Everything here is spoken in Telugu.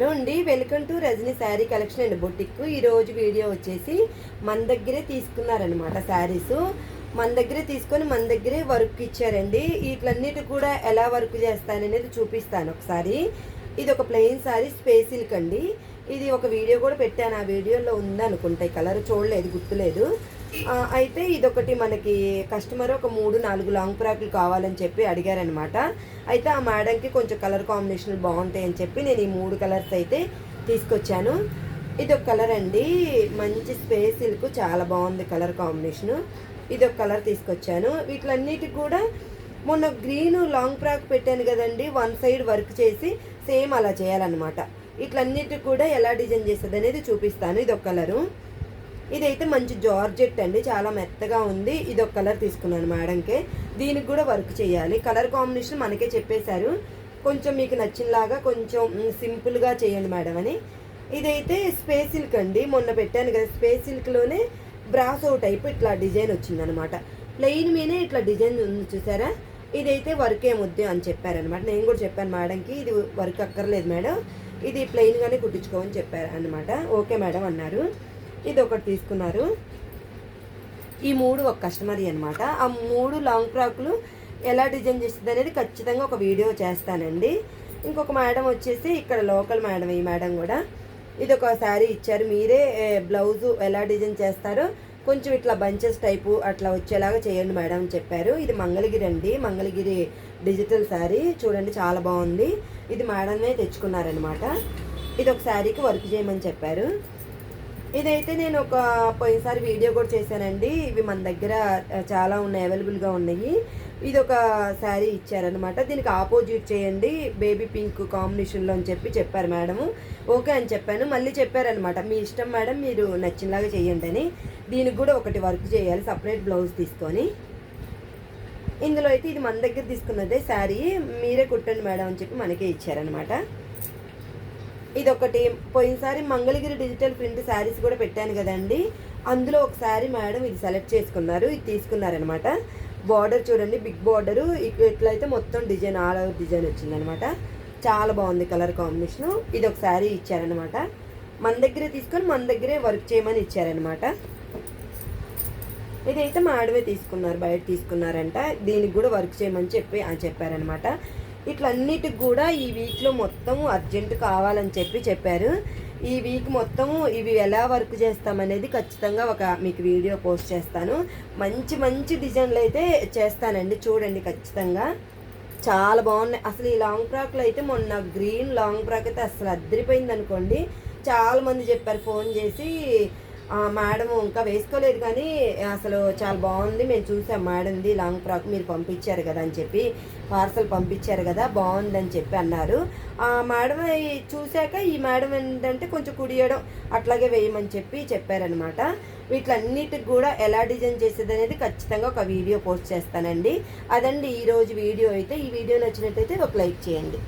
హలో అండి, welcome to Rajani sari collection అండి బొటిక్. ఈరోజు వీడియో వచ్చేసి మన దగ్గరే తీసుకున్నారనమాట. శారీస్ మన దగ్గరే తీసుకొని మన దగ్గరే వర్క్ ఇచ్చారండి. వీటిలన్నిటి కూడా ఎలా వర్క్ చేస్తాననేది చూపిస్తాను ఒకసారి. ఇది ఒక ప్లెయిన్ శారీ స్పేస్ సిల్క్ అండి. ఇది ఒక వీడియో కూడా పెట్టాను, ఆ వీడియోలో ఉందనుకుంటా. కలర్ చూడలేదు, గుర్తులేదు. అయితే ఇదొకటి మనకి కస్టమర్ ఒక 3-4 లాంగ్ ఫ్రాక్లు కావాలని చెప్పి అడిగారనమాట. అయితే ఆ మేడంకి కొంచెం కలర్ కాంబినేషన్ బాగుంటాయని చెప్పి నేను ఈ 3 కలర్స్ అయితే తీసుకొచ్చాను. ఇది ఒక కలర్ అండి, మంచి స్పేస్ సిల్క్, చాలా బాగుంది కలర్ కాంబినేషను. ఇది ఒక కలర్ తీసుకొచ్చాను. వీటిలన్నిటికి కూడా మొన్న గ్రీన్ లాంగ్ ఫ్రాక్ పెట్టాను కదండి, వన్ సైడ్ వర్క్ చేసి సేమ్ అలా చేయాలన్నమాట. వీటిలన్నిటికి కూడా ఎలా డిజైన్ చేస్తుంది అనేది చూపిస్తాను. ఇది ఒక కలరు. ఇదైతే మంచి జార్జెట్ అండి, చాలా మెత్తగా ఉంది. ఇది ఒక కలర్ తీసుకున్నాను మేడంకే. దీనికి కూడా వర్క్ చేయాలి. కలర్ కాంబినేషన్ మనకే చెప్పేశారు, కొంచెం మీకు నచ్చినలాగా కొంచెం సింపుల్గా చేయండి మేడం అని. ఇదైతే స్పేస్ సిల్క్ అండి, మొన్న పెట్టాను కదా స్పేస్ సిల్క్లోనే బ్రాసో టైప్ ఇట్లా డిజైన్ వచ్చిందనమాట. ప్లెయిన్ మీనే ఇట్లా డిజైన్ ఉంది చూసారా. ఇదైతే వర్క్ ఏమొద్దు అని చెప్పారనమాట. నేను కూడా చెప్పాను మేడంకి, ఇది వర్క్ అక్కర్లేదు మేడం, ఇది ప్లెయిన్గానే కుట్టించుకోమని చెప్పారు అనమాట. ఓకే మేడం అన్నారు. ఇది ఒకటి తీసుకున్నారు. ఈ 3 ఒక కస్టమర్ అనమాట. ఆ 3 లాంగ్ ఫ్రాక్లు ఎలా డిజైన్ చేస్తుంది అనేది ఖచ్చితంగా ఒక వీడియో చేస్తానండి. ఇంకొక మేడం వచ్చేసి ఇక్కడ లోకల్ మేడం, ఈ మేడం కూడా ఇది ఒక శారీ ఇచ్చారు. మీరే బ్లౌజు ఎలా డిజైన్ చేస్తారో కొంచెం ఇట్లా బంచెస్ టైపు అట్లా వచ్చేలాగా చేయండి మేడం అని చెప్పారు. ఇది మంగళగిరి అండి, మంగళగిరి డిజిటల్ శారీ చూడండి, చాలా బాగుంది. ఇది మేడమే తెచ్చుకున్నారనమాట. ఇది ఒక శారీకి వర్క్ చేయమని చెప్పారు. ఇదైతే నేను ఒక పోయినసారి వీడియో కూడా చేశానండి. ఇవి మన దగ్గర చాలా ఉన్నాయి, అవైలబుల్గా ఉన్నాయి. ఇది ఒక శారీ ఇచ్చారనమాట. దీనికి ఆపోజిట్ చేయండి బేబీ పింక్ కాంబినేషన్లో అని చెప్పి చెప్పారు మేడము. ఓకే అని చెప్పాను. మళ్ళీ చెప్పారనమాట, మీ ఇష్టం మేడం, మీరు నచ్చినలాగా చేయండి అని. దీనికి కూడా ఒకటి వర్క్ చేయాలి సపరేట్ బ్లౌజ్ తీసుకొని. ఇందులో అయితే ఇది మన దగ్గర తీసుకున్నదే శారీ, మీరే కుట్టండి మేడం అని చెప్పి మనకే ఇచ్చారనమాట. ఇదొకటి పోయినసారి మంగళగిరి డిజిటల్ ప్రింట్ శారీస్ కూడా పెట్టాను కదండి, అందులో ఒక శారీ మేడం ఇది సెలెక్ట్ చేసుకున్నారు, ఇది తీసుకున్నారనమాట. బార్డర్ చూడండి, బిగ్ బార్డరు, ఇట్లయితే మొత్తం డిజైన్ ఆల్ ఓవర్ డిజైన్ వచ్చిందనమాట. చాలా బాగుంది కలర్ కాంబినేషను. ఇది ఒక శారీ ఇచ్చారనమాట. మన దగ్గరే తీసుకొని మన దగ్గరే వర్క్ చేయమని ఇచ్చారనమాట. ఇదైతే మేడమే తీసుకున్నారు, బయట తీసుకున్నారంట. దీనికి కూడా వర్క్ చేయమని చెప్పారనమాట. ఇట్లన్నిటికి కూడా ఈ వీక్లో మొత్తం అర్జెంట్ కావాలని చెప్పారు. ఈ వీక్ మొత్తము ఇవి ఎలా వర్క్ చేస్తామనేది ఖచ్చితంగా ఒక మీకు వీడియో పోస్ట్ చేస్తాను. మంచి మంచి డిజైన్లు అయితే చేస్తానండి, చూడండి ఖచ్చితంగా. చాలా బాగున్నాయి అసలు. ఈ లాంగ్ ఫ్రాక్లో అయితే మొన్న గ్రీన్ లాంగ్ ఫ్రాక్ అయితే అసలు అద్దరిపోయింది అనుకోండి. చాలామంది చెప్పారు ఫోన్ చేసి, మేడం ఇంకా వేసుకోలేదు కానీ అసలు చాలా బాగుంది, మేము చూసాం మేడంది లాంగ్ ఫ్రాక్, మీరు పంపించారు కదా అని చెప్పి, పార్సల్ పంపించారు కదా, బాగుందని చెప్పి అన్నారు. ఆ మేడం చూశాక ఈ మేడం ఏంటంటే కొంచెం కుడియడం అట్లాగే వేయమని చెప్పారనమాట. వీటిలన్నిటికి కూడా ఎలా డిజైన్ చేసేది అనేది ఖచ్చితంగా ఒక వీడియో పోస్ట్ చేస్తానండి. అదండి ఈరోజు వీడియో అయితే. ఈ వీడియో నచ్చినట్టయితే ఒక లైక్ చేయండి.